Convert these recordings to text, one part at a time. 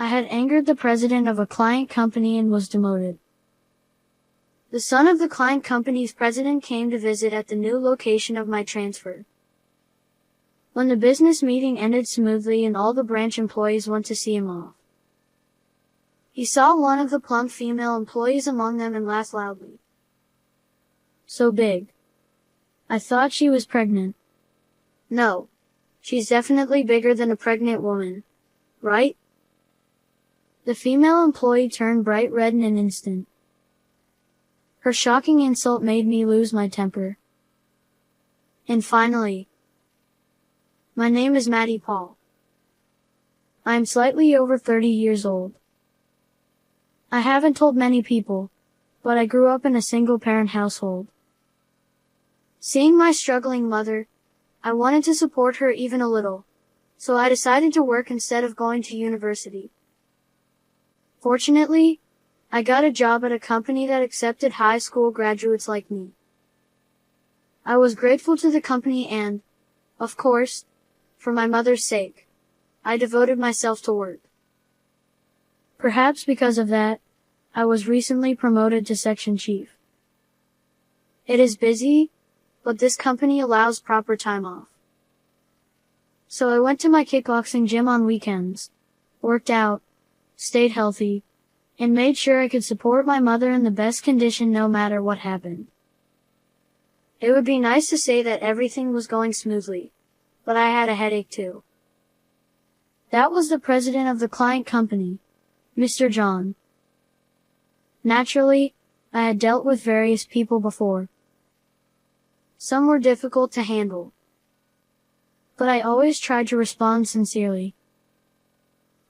I had angered the president of a client company and was demoted. The son of the client company's president came to visit at the new location of my transfer. When the business meeting ended smoothly and all the branch employees went to see him off, he saw one of the plump female employees among them and laughed loudly. So big. I thought she was pregnant. No, she's definitely bigger than a pregnant woman, right? The female employee turned bright red in an instant. Her shocking insult made me lose my temper. And finally, my name is Maddie Paul. I am slightly over 30 years old. I haven't told many people, but I grew up in a single-parent household. Seeing my struggling mother, I wanted to support her even a little, so I decided to work instead of going to university. Fortunately, I got a job at a company that accepted high school graduates like me. I was grateful to the company and, of course, for my mother's sake, I devoted myself to work. Perhaps because of that, I was recently promoted to section chief. It is busy, but this company allows proper time off. So I went to my kickboxing gym on weekends, worked out, stayed healthy, and made sure I could support my mother in the best condition no matter what happened. It would be nice to say that everything was going smoothly, but I had a headache too. That was the president of the client company, Mr. John. Naturally, I had dealt with various people before. Some were difficult to handle, but I always tried to respond sincerely,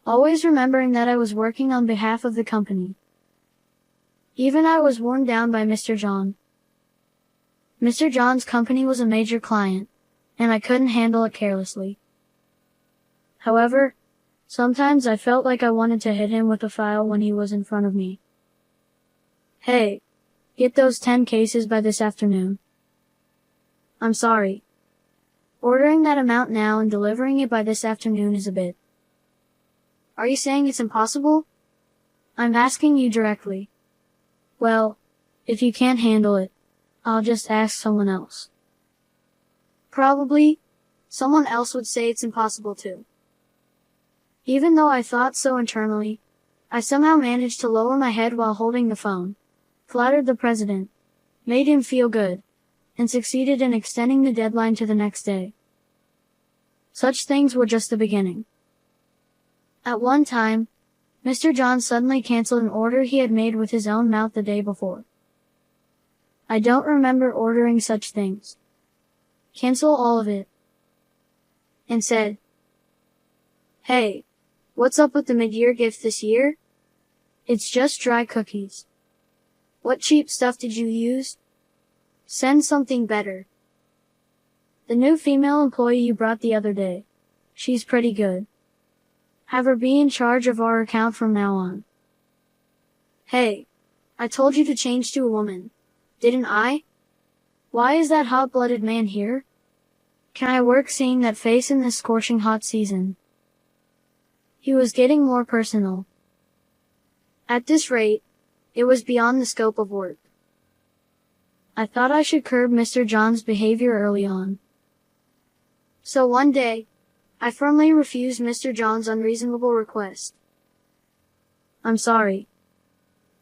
always remembering that I was working on behalf of the company. Even I was worn down by Mr. John. Mr. John's company was a major client, and I couldn't handle it carelessly. However, sometimes I felt like I wanted to hit him with a file when he was in front of me. Hey, get those 10 cases by this afternoon. I'm sorry. Ordering that amount now and delivering it by this afternoon is a bit. Are you saying it's impossible? I'm asking you directly. Well, if you can't handle it, I'll just ask someone else. Probably, someone else would say it's impossible too. Even though I thought so internally, I somehow managed to lower my head while holding the phone, flattered the president, made him feel good, and succeeded in extending the deadline to the next day. Such things were just the beginning. At one time, Mr. John suddenly canceled an order he had made with his own mouth the day before. I don't remember ordering such things. Cancel all of it. And said, "Hey, what's up with the mid-year gift this year? It's just dry cookies. What cheap stuff did you use? Send something better. The new female employee you brought the other day. She's pretty good. Have her be in charge of our account from now on. Hey, I told you to change to a woman, didn't I? Why is that hot-blooded man here? Can I work seeing that face in this scorching hot season?" He was getting more personal. At this rate, it was beyond the scope of work. I thought I should curb Mr. John's behavior early on. So one day, I firmly refused Mr. John's unreasonable request. "I'm sorry.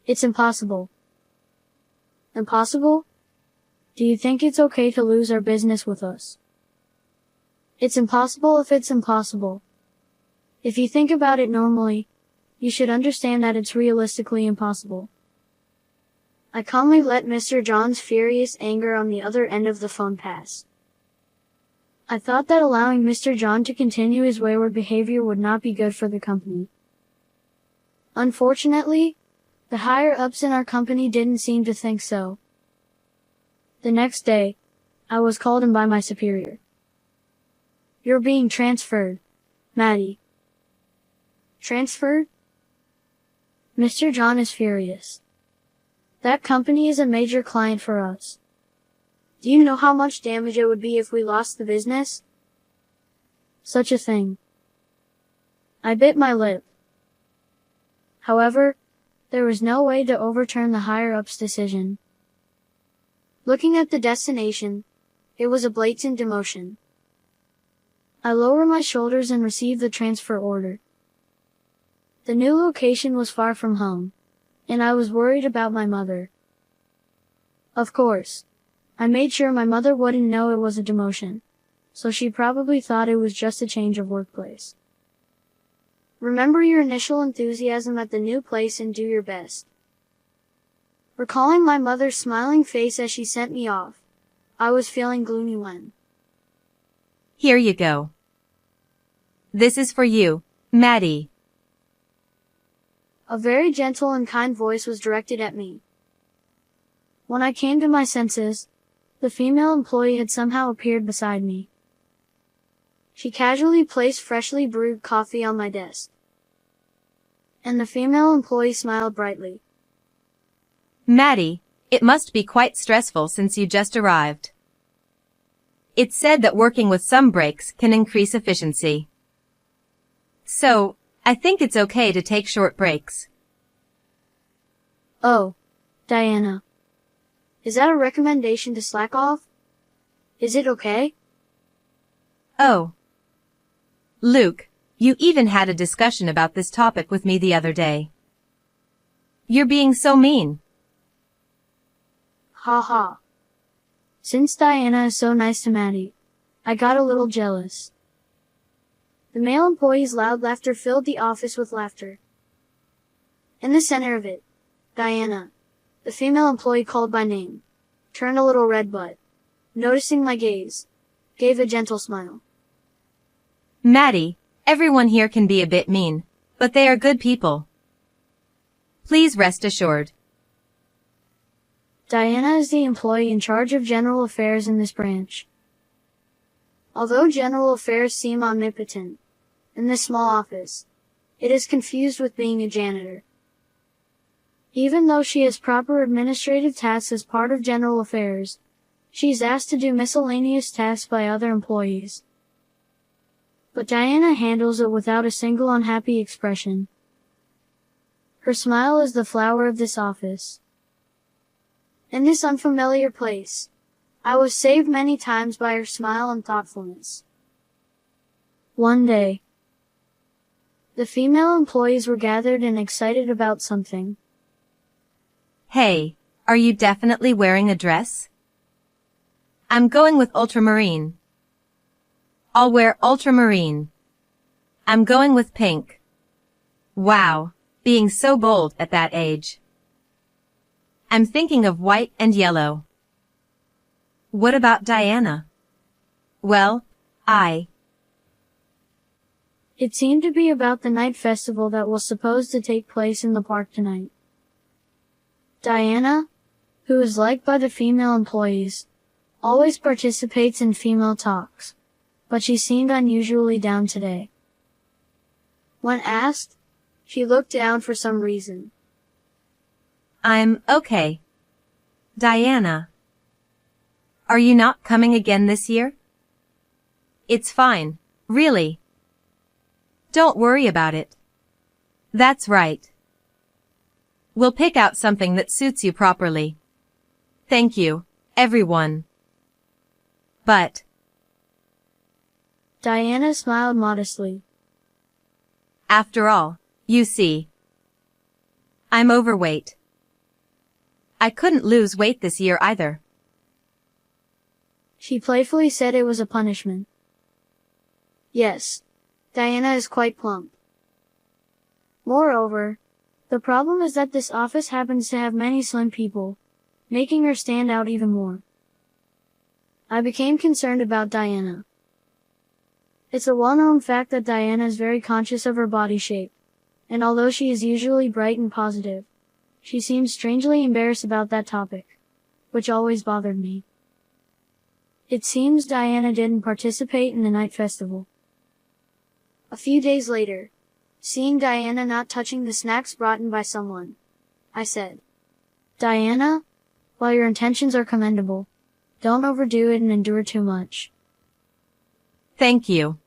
It's impossible." "Impossible? Do you think it's okay to lose our business with us?" "It's impossible if it's impossible. If you think about it normally, you should understand that it's realistically impossible." I calmly let Mr. John's furious anger on the other end of the phone pass. I thought that allowing Mr. John to continue his wayward behavior would not be good for the company. Unfortunately, the higher-ups in our company didn't seem to think so. The next day, I was called in by my superior. "You're being transferred, Maddie." Transferred? Mr. John is furious. That company is a major client for us. Do you know how much damage it would be if we lost the business? Such a thing. I bit my lip. However, there was no way to overturn the higher-ups' decision. Looking at the destination, it was a blatant demotion. I lowered my shoulders and received the transfer order. The new location was far from home, and I was worried about my mother. Of course, I made sure my mother wouldn't know it was a demotion, so she probably thought it was just a change of workplace. Remember your initial enthusiasm at the new place and do your best. Recalling my mother's smiling face as she sent me off, I was feeling gloomy when. Here you go. This is for you, Maddie. A very gentle and kind voice was directed at me. When I came to my senses, the female employee had somehow appeared beside me. She casually placed freshly brewed coffee on my desk. And the female employee smiled brightly. Maddie, it must be quite stressful since you just arrived. It's said that working with some breaks can increase efficiency. So, I think it's okay to take short breaks. Oh, Diana. Is that a recommendation to slack off? Is it okay? Oh. Luke, you even had a discussion about this topic with me the other day. You're being so mean. Ha ha. Since Diana is so nice to Maddie, I got a little jealous. The male employee's loud laughter filled the office with laughter. In the center of it, Diana, the female employee called by name, turned a little red but, noticing my gaze, gave a gentle smile. Maddie, everyone here can be a bit mean, but they are good people. Please rest assured. Diana is the employee in charge of general affairs in this branch. Although general affairs seem omnipotent, in this small office, it is confused with being a janitor. Even though she has proper administrative tasks as part of general affairs, she is asked to do miscellaneous tasks by other employees. But Diana handles it without a single unhappy expression. Her smile is the flower of this office. In this unfamiliar place, I was saved many times by her smile and thoughtfulness. One day, the female employees were gathered and excited about something. Hey, are you definitely wearing a dress? I'm going with ultramarine. I'll wear ultramarine. I'm going with pink. Wow, being so bold at that age. I'm thinking of white and yellow. What about Diana? Well, It seemed to be about the night festival that was supposed to take place in the park tonight. Diana, who is liked by the female employees, always participates in female talks, but she seemed unusually down today. When asked, she looked down for some reason. I'm okay. Diana. Are you not coming again this year? It's fine, really. Don't worry about it. That's right. We'll pick out something that suits you properly. Thank you, everyone. But Diana smiled modestly. After all, you see, I'm overweight. I couldn't lose weight this year either. She playfully said it was a punishment. Yes, Diana is quite plump. Moreover, the problem is that this office happens to have many slim people, making her stand out even more. I became concerned about Diana. It's a well-known fact that Diana is very conscious of her body shape, and although she is usually bright and positive, she seems strangely embarrassed about that topic, which always bothered me. It seems Diana didn't participate in the night festival. A few days later, seeing Diana not touching the snacks brought in by someone, I said, Diana, while your intentions are commendable, don't overdo it and endure too much. Thank you.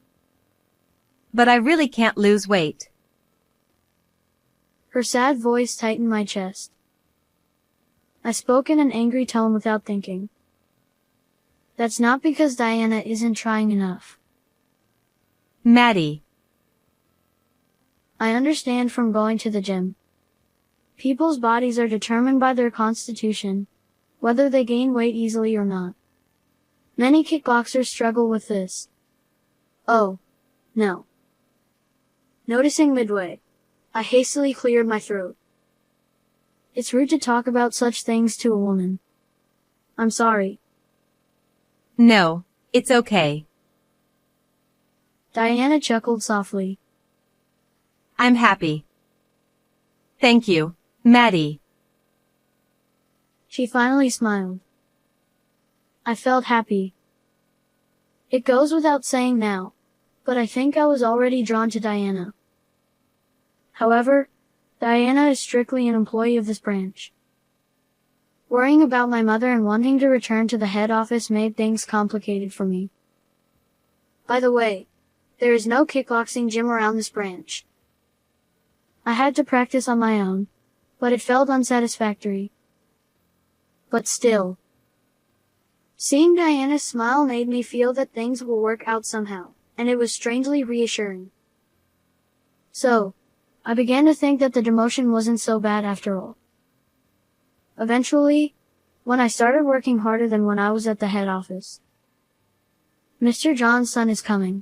But I really can't lose weight. Her sad voice tightened my chest. I spoke in an angry tone without thinking. That's not because Diana isn't trying enough. Maddie. I understand from going to the gym. People's bodies are determined by their constitution, whether they gain weight easily or not. Many kickboxers struggle with this. Oh, no. Noticing midway, I hastily cleared my throat. It's rude to talk about such things to a woman. I'm sorry. No, it's okay. Diana chuckled softly. I'm happy. Thank you, Maddie. She finally smiled. I felt happy. It goes without saying now, but I think I was already drawn to Diana. However, Diana is strictly an employee of this branch. Worrying about my mother and wanting to return to the head office made things complicated for me. By the way, there is no kickboxing gym around this branch. I had to practice on my own, but it felt unsatisfactory. But still, seeing Diana's smile made me feel that things will work out somehow, and it was strangely reassuring. So, I began to think that the demotion wasn't so bad after all. Eventually, when I started working harder than when I was at the head office. Mr. John's son is coming.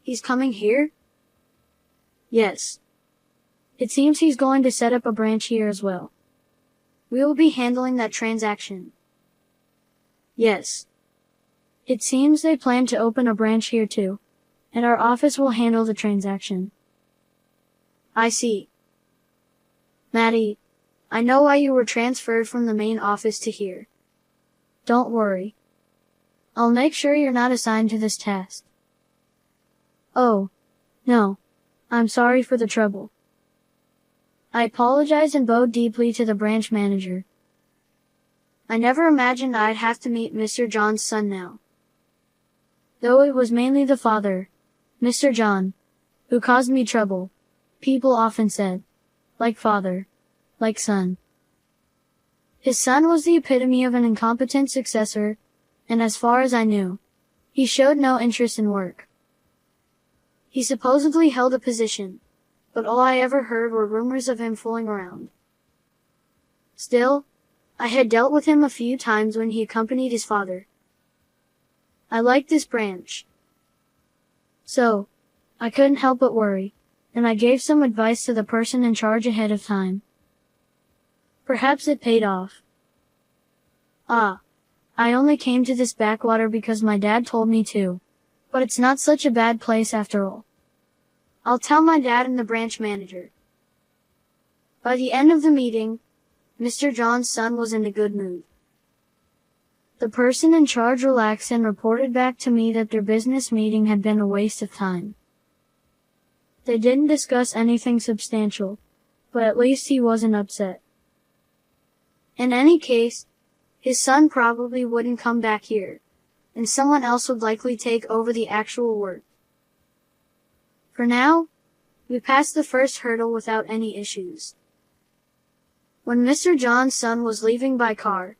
He's coming here? Yes. It seems he's going to set up a branch here as well. We will be handling that transaction. Yes. It seems they plan to open a branch here too, and our office will handle the transaction. I see. Maddie, I know why you were transferred from the main office to here. Don't worry. I'll make sure you're not assigned to this task. Oh, no. I'm sorry for the trouble. I apologized and bowed deeply to the branch manager. I never imagined I'd have to meet Mr. John's son now. Though it was mainly the father, Mr. John, who caused me trouble, people often said, like father, like son. His son was the epitome of an incompetent successor, and as far as I knew, he showed no interest in work. He supposedly held a position, but all I ever heard were rumors of him fooling around. Still, I had dealt with him a few times when he accompanied his father. I liked this branch. So, I couldn't help but worry, and I gave some advice to the person in charge ahead of time. Perhaps it paid off. I only came to this backwater because my dad told me to, but it's not such a bad place after all. I'll tell my dad and the branch manager. By the end of the meeting, Mr. John's son was in a good mood. The person in charge relaxed and reported back to me that their business meeting had been a waste of time. They didn't discuss anything substantial, but at least he wasn't upset. In any case, his son probably wouldn't come back here, and someone else would likely take over the actual work. For now, we passed the first hurdle without any issues. When Mr. John's son was leaving by car,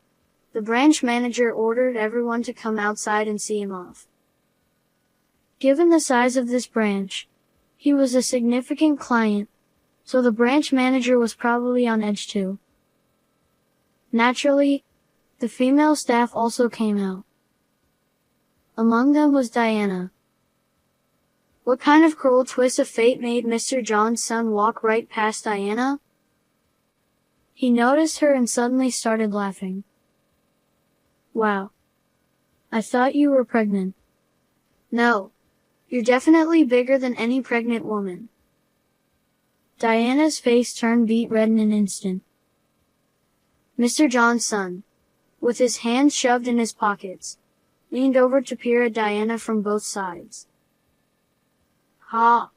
the branch manager ordered everyone to come outside and see him off. Given the size of this branch, he was a significant client, so the branch manager was probably on edge too. Naturally, the female staff also came out. Among them was Diana. What kind of cruel twist of fate made Mr. John's son walk right past Diana? He noticed her and suddenly started laughing. Wow. I thought you were pregnant. No. You're definitely bigger than any pregnant woman. Diana's face turned beet red in an instant. Mr. John's son, with his hands shoved in his pockets, leaned over to peer at Diana from both sides. Ha!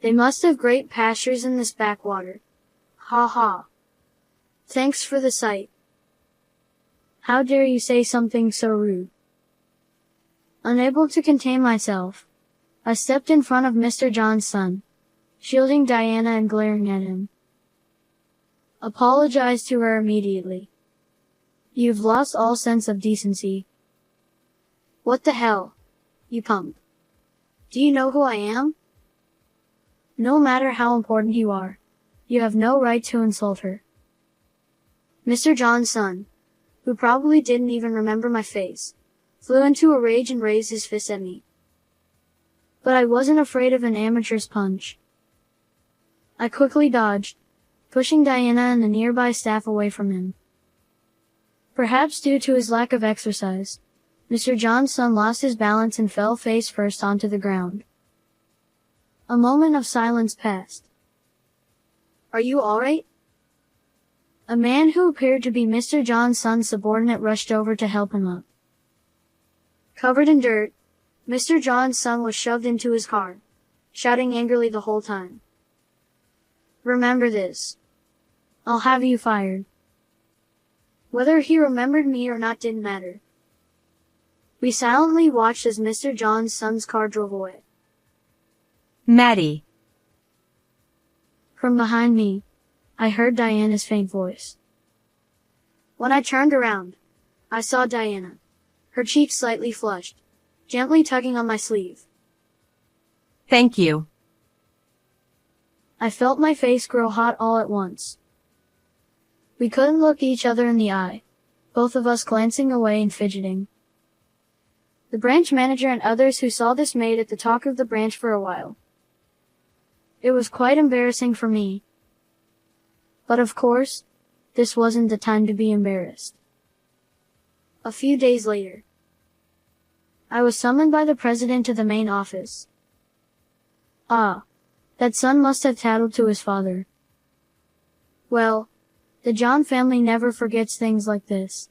They must have great pastures in this backwater. Ha ha. Thanks for the sight. How dare you say something so rude? Unable to contain myself, I stepped in front of Mr. John's son, shielding Diana and glaring at him. apologize to her immediately. You've lost all sense of decency. What the hell, you punk? Do you know who I am? No matter how important you are, you have no right to insult her. Mr. John's son, who probably didn't even remember my face, flew into a rage and raised his fist at me. But I wasn't afraid of an amateur's punch. I quickly dodged, pushing Diana and the nearby staff away from him. Perhaps due to his lack of exercise, Mr. John's son lost his balance and fell face first onto the ground. A moment of silence passed. Are you alright? A man who appeared to be Mr. John's son's subordinate rushed over to help him up. Covered in dirt, Mr. John's son was shoved into his car, shouting angrily the whole time. Remember this. I'll have you fired. Whether he remembered me or not didn't matter. We silently watched as Mr. John's son's car drove away. Maddie. From behind me, I heard Diana's faint voice. When I turned around, I saw Diana, her cheeks slightly flushed, gently tugging on my sleeve. Thank you. I felt my face grow hot all at once. We couldn't look each other in the eye, both of us glancing away and fidgeting. The branch manager and others who saw this made it the talk of the branch for a while. It was quite embarrassing for me. But of course, this wasn't the time to be embarrassed. A few days later, I was summoned by the president to the main office. Ah, that son must have tattled to his father. Well, the John family never forgets things like this.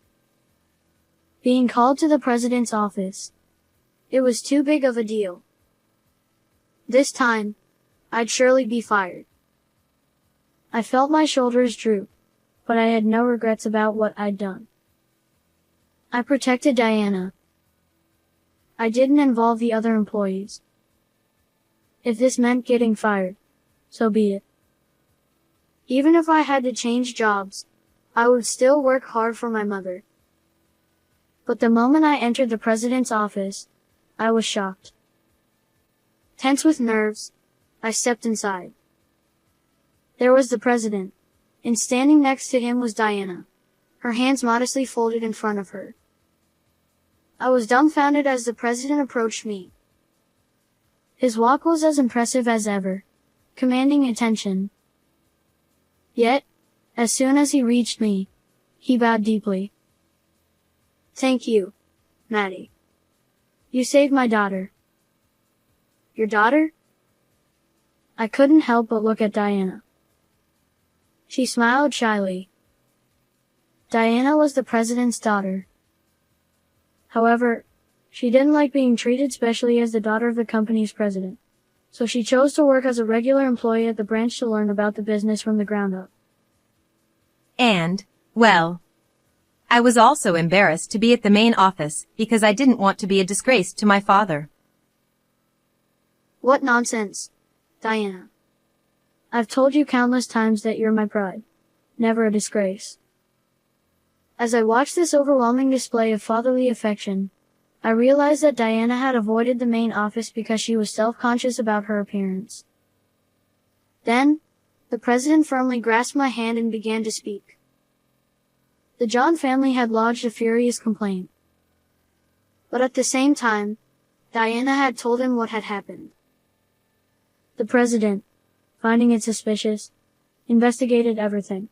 Being called to the president's office, it was too big of a deal. This time, I'd surely be fired. I felt my shoulders droop, but I had no regrets about what I'd done. I protected Diana. I didn't involve the other employees. If this meant getting fired, so be it. Even if I had to change jobs, I would still work hard for my mother. But the moment I entered the president's office, I was shocked. Tense with nerves, I stepped inside. There was the president, and standing next to him was Diana, her hands modestly folded in front of her. I was dumbfounded as the president approached me. His walk was as impressive as ever, commanding attention. Yet, as soon as he reached me, he bowed deeply. Thank you, Maddie. You saved my daughter. Your daughter? I couldn't help but look at Diana. She smiled shyly. Diana was the president's daughter. However, she didn't like being treated specially as the daughter of the company's president, so she chose to work as a regular employee at the branch to learn about the business from the ground up. And, well, I was also embarrassed to be at the main office because I didn't want to be a disgrace to my father. What nonsense, Diana. I've told you countless times that you're my pride, never a disgrace. As I watched this overwhelming display of fatherly affection, I realized that Diana had avoided the main office because she was self-conscious about her appearance. Then, the president firmly grasped my hand and began to speak. The John family had lodged a furious complaint. But at the same time, Diana had told him what had happened. The president, finding it suspicious, investigated everything.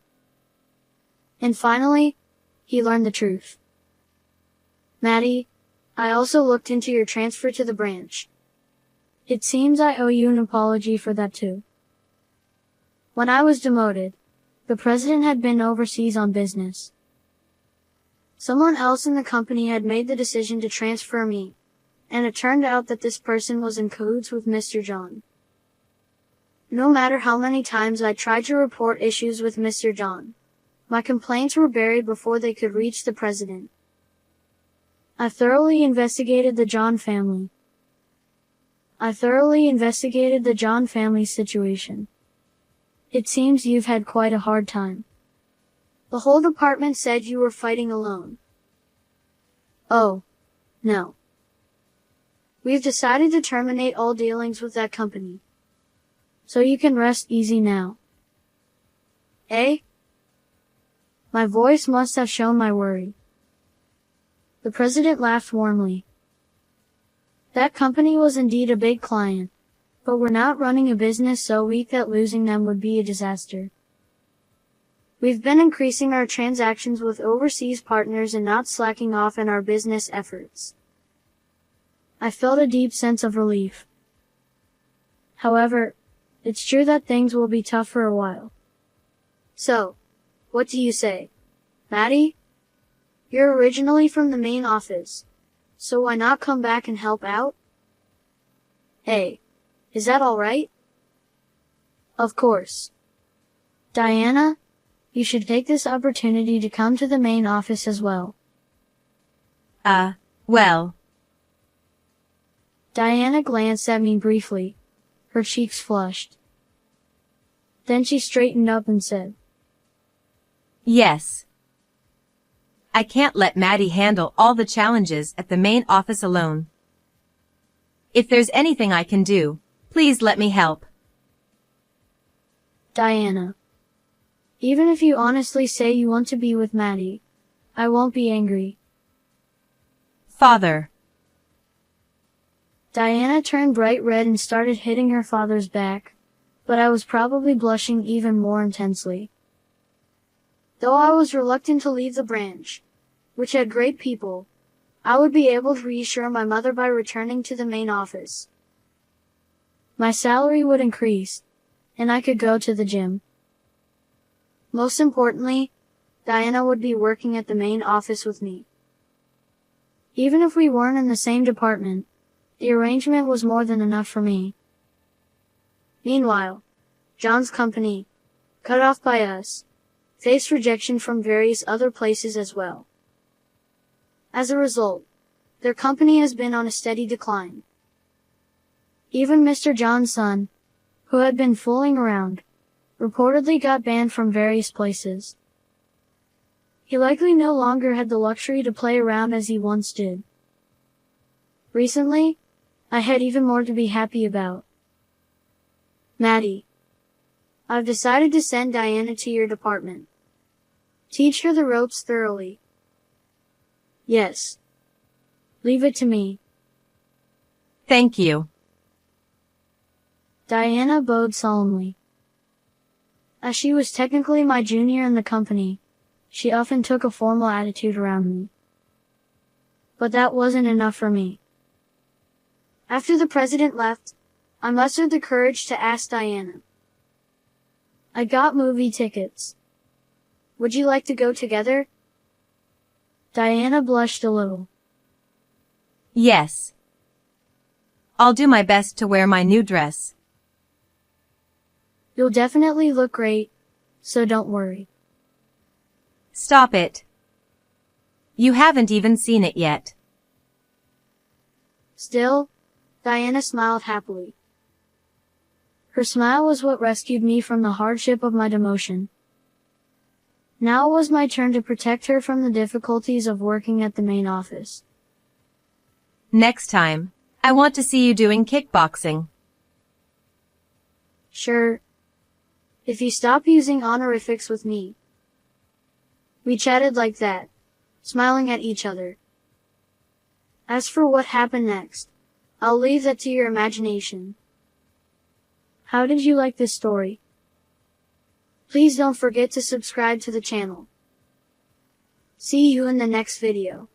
And finally, he learned the truth. Maddie, I also looked into your transfer to the branch. It seems I owe you an apology for that too. When I was demoted, the president had been overseas on business. Someone else in the company had made the decision to transfer me, and it turned out that this person was in cahoots with Mr. John. No matter how many times I tried to report issues with Mr. John, my complaints were buried before they could reach the president. I thoroughly investigated the John family's situation. It seems you've had quite a hard time. The whole department said you were fighting alone. Oh, no. We've decided to terminate all dealings with that company. So you can rest easy now. Eh? My voice must have shown my worry. The president laughed warmly. That company was indeed a big client, but we're not running a business so weak that losing them would be a disaster. We've been increasing our transactions with overseas partners and not slacking off in our business efforts. I felt a deep sense of relief. However, it's true that things will be tough for a while. So, what do you say, Maddie? You're originally from the main office, so why not come back and help out? Hey, is that all right? Of course. Diana, you should take this opportunity to come to the main office as well. Well. Diana glanced at me briefly. Her cheeks flushed. Then she straightened up and said, Yes. I can't let Maddie handle all the challenges at the main office alone. If there's anything I can do, please let me help. Diana, even if you honestly say you want to be with Maddie, I won't be angry. Father. Diana turned bright red and started hitting her father's back, but I was probably blushing even more intensely. Though I was reluctant to leave the branch, which had great people, I would be able to reassure my mother by returning to the main office. My salary would increase, and I could go to the gym. Most importantly, Diana would be working at the main office with me. Even if we weren't in the same department, the arrangement was more than enough for me. Meanwhile, John's company, cut off by us, faced rejection from various other places as well. As a result, their company has been on a steady decline. Even Mr. John's son, who had been fooling around, reportedly got banned from various places. He likely no longer had the luxury to play around as he once did. Recently, I had even more to be happy about. Maddie, I've decided to send Diana to your department. Teach her the ropes thoroughly. Yes. Leave it to me. Thank you. Diana bowed solemnly. As she was technically my junior in the company, she often took a formal attitude around me. But that wasn't enough for me. After the president left, I mustered the courage to ask Diana. I got movie tickets. Would you like to go together? Diana blushed a little. Yes. I'll do my best to wear my new dress. You'll definitely look great, so don't worry. Stop it. You haven't even seen it yet. Still, Diana smiled happily. Her smile was what rescued me from the hardship of my demotion. Now it was my turn to protect her from the difficulties of working at the main office. Next time, I want to see you doing kickboxing. Sure. If you stop using honorifics with me. We chatted like that, smiling at each other. As for what happened next, I'll leave that to your imagination. How did you like this story? Please don't forget to subscribe to the channel. See you in the next video.